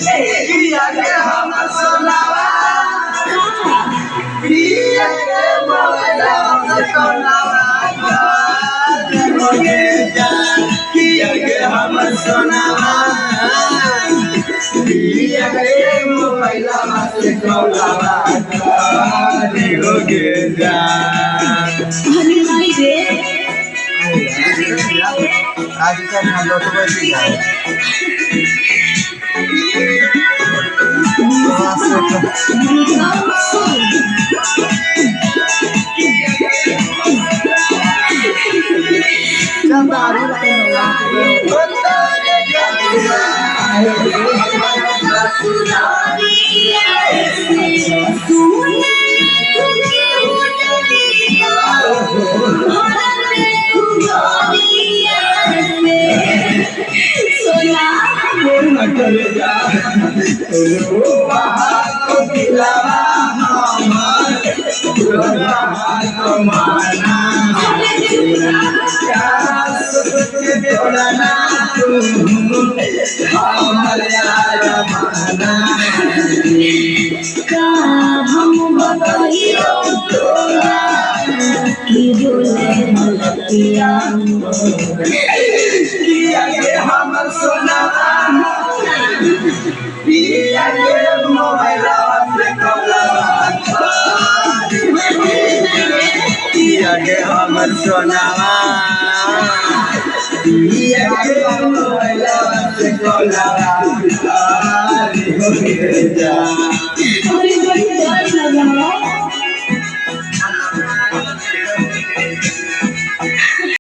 पिया के हमर सोनावा पिया के मोला सोनावा होगे जा पिया के हमर सोनावा पिया के मोला सोनावा होगे जा हनी नहीं रे आज का हम लोग बैठ जाए हम बताइयो तोरा कि बोले मलकिया किया के हमर सोना पिया के मोबाइल से कलवा पिया के हमर सोनावा पिया के मोबाइल से कलवा